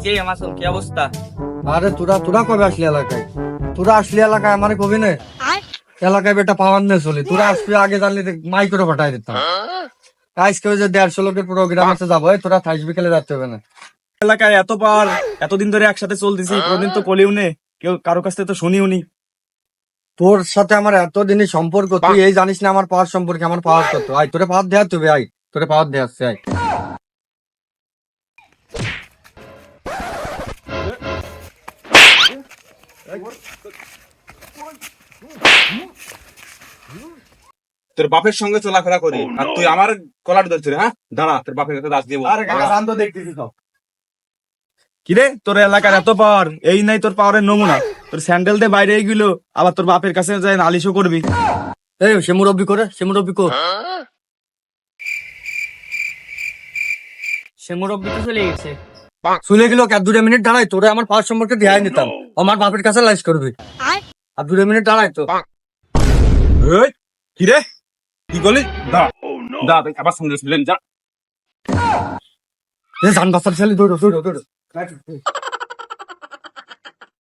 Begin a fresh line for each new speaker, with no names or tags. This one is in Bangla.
কে মাসুম, কি অবস্থা?
আরে তোরা তোরা কবে আসলি এলাকায়? তোরা আসলি এলাকায় আমারে কবি না এলাকায় বেটা পাওয়ার নেই চলি। তোরা আসবি আগে জানলে মাই করে পাঠাই দিতাম। আজকে ওই যে 150 লোকের প্রোগ্রাম আছে যাবো, এই তোরা থাকবি, খেলে যাচ্ছে হবে না।
এলাকায় এত পাওয়ার, এতদিন ধরে একসাথে চলতেছি, কোনদিন তো কলিও নে, কেউ কারো কাছ থেকে তো শুনিও নি।
তোর সাথে আমার এতদিনই সম্পর্ক, তুই এই জানিস না আমার পাওয়ার সম্পর্কে। আমার পাওয়ার কত? আয় তোরে পাওয়ার দেয়া তুই, আয় তোরে পাওয়ার দেয়া আসছে, আয়।
তোর বাপের সঙ্গে চলাফেরা করি আর তুই আমার কলার ধরছিস? হ্যাঁ, দাঁড়া, তোর বাপের কাছে দাস দিব।
কিরে, তোর এলাকার এত পাওয়ার, এই নাই তোর পাওয়ারের নমুনা। তোর স্যান্ডেল দিয়ে বাইরে গেলো, আবার তোর বাপের কাছে যাই নালিশও করবি।
এই সে মুরব্বি করে, সে মুরব্বি কর।
সে মুরব্বি তো চলে গেছে।
শুনে গেল 2 মিনিট দাঁড়াই, তোরে আমার পাওয়ার সম্পর্কে দেখাই নিতাম। আমার বাপের কাছে লাইস করবি। আর 2 মিনিট দাঁড়াই তো।
এই, কিরে, কি করলি? দাঁড়া, দাঁড়া, তুই আবার সামনে ছিলেন, যা।
জান বাচ্চার ছেলে দৌড়ো দৌড়ো দৌড়ো।